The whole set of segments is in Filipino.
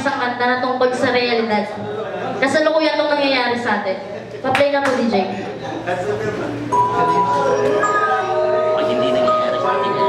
isang kanta na tungkol sa realidad. Kasalukuyan itong nangyayari sa atin. Pa-play na po, DJ. Pag hindi nangyayari sa atin yan.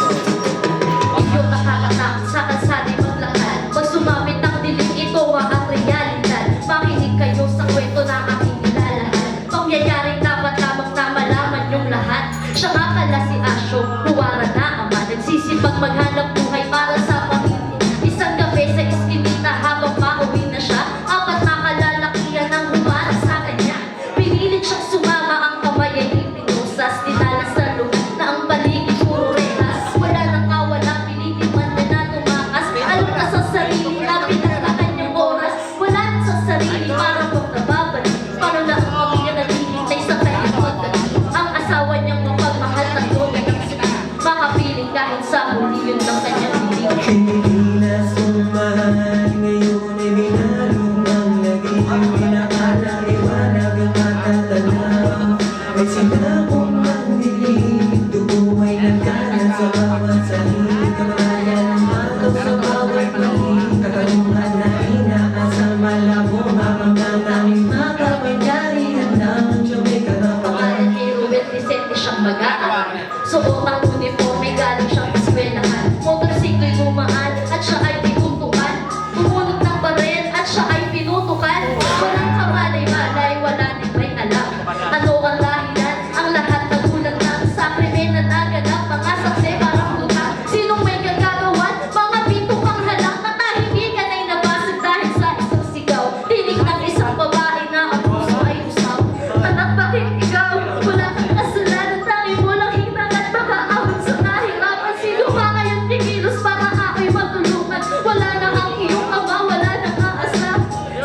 Medyo nakakatakot sa kalsada maglakad. Pag sumapit ang dilim, ito ang realidad. Makinig kayo sa kwento na aking nilalahan. Pangyayaring dapat lamang na malaman yung lahat. Siya nga pala si Asyo, huwara na ama. Nagsisipag maghanap buhay para sa pamilya. Isang gabi sa iskinita habang pauwi na siya. Apat na kalalakihan ang humara sa kanya. Pinilit siyang sumama, ang kamay ay ipinusas. Dinalas sa loob na ang paligid puro rehas. Wala nang kawala, pinilit man na tumakas. Alam na sa sarili na pinaglakan yung oras. Wala na sa sarili para pag nababalik. Paano na ang pamilya naghihintay sa kanyang pagdating. Ang asawa niyang mapagmahal na tulad ng sila. Makapiling kahit sa huli yun lang kanyang piling. Hindi na sumahal, ngayon ay binalog ng laging pinakalang liwanag ang matatanaw. May sinabong ng dilim, dugo ay nagkalat sa bawat sahig. Kamalayan ng mataw sa bawat tingin, katanungan na inaasang malabo. Mamang tanging makapangyarihan ng Diyos may karapangan. Pangalan kay Ruben Vicente siyang mag-aaral. Suot ang uniforme, galing siyang eskwelahan. Motorsiklo'y gumaan at siya ay tinutukan. Tumunod ng baril at siya ay pinutukan. Walang kamalay-malay, wala din may alam. Ano ang dahilan? Ang lahat nagulat lang sa krimen na naganap. Mga saksi parang luta. Sinong may gagagawan? Mga pintukang halang. Katahimikan ay nabasag dahil sa isang sigaw. Tinig ng isang babae na ang puso ay usaw. Anak, bakit ikaw? Wala kang kasalanan, tanging mo lang hinang at makaahon sa kahirapan. Sino ba ngayon pikilos para ako'y matulungan? Wala na ang iyong ama, wala na ang asa.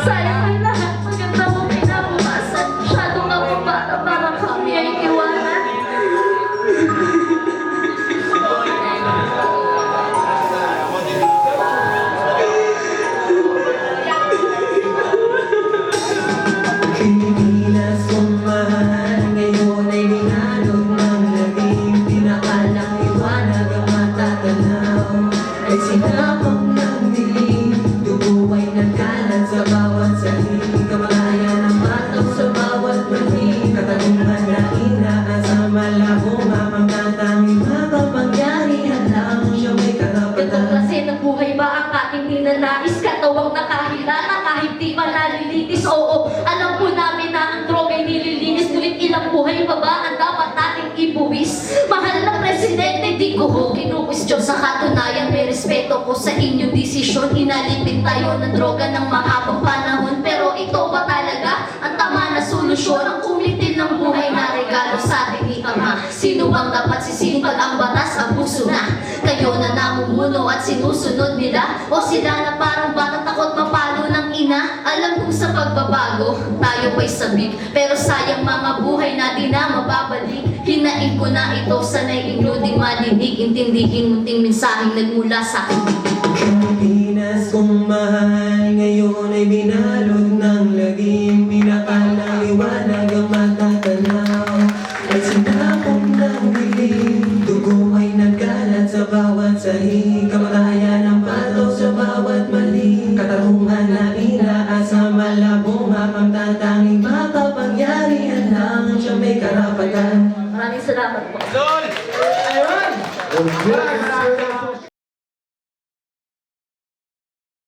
Sayang ay lahat, maganda mong kinabukasan. Masyadong ang bata para kami ay iwanan. Hindi na sumahal, ngayon ay binalog ng laging pinakalang liwanag ang matatanaw. Ay sinabong ng dilim, dugo ay nagkalat sa bawat sahig. Kamalayan ng mataw sa bawat mali, katanungan na inaasang malabo. Mamang tanging makapangyarihan lang siya may Ganitong karapatan. klase ng buhay ba ang ating ninanais? Katawang nakahilata kahit di pa nalilitis. Oo, alam po namin na ang droga'y nililinis. Ngunit ilang buhay pa ba ang dapat nating ibuwis? Mahal na presidente, di ko ho kinukwestiyon. Sa katunayan, may respeto ko sa inyong desisyon. Inalipin tayo ng droga ng mahabang panahon. Pero ito ba talaga ang tama na solusyon? Ang kulitin ng buhay na regalo sa ating ni Ama. Sino bang dapat sisihin pag ang batas abuso na? Kayo na namumuno at sinusunod nila? O sila na parang batang takot mapalo ng ina? Alam kong sa pagbabago, tayo pa'y sabik. Pero sayang mga buhay na di na mababalik. Hinaing ko na ito, sanay inyo di malinig. Intindihin munting mensaheng nagmula sa akin. Hindi na sumahal, ngayon ay binalog ng laging pinakalang liwanag ang matatanaw. Ay sinabong ng dilim, dugo ay nagkalat sa bawat sahig. Kamalayan ng pataw sa bawat mali, katarungan na inaasa malabo. Mapagtatanging makapangyarihan lang siya may karapatan. Maraming salamat po. Ayun!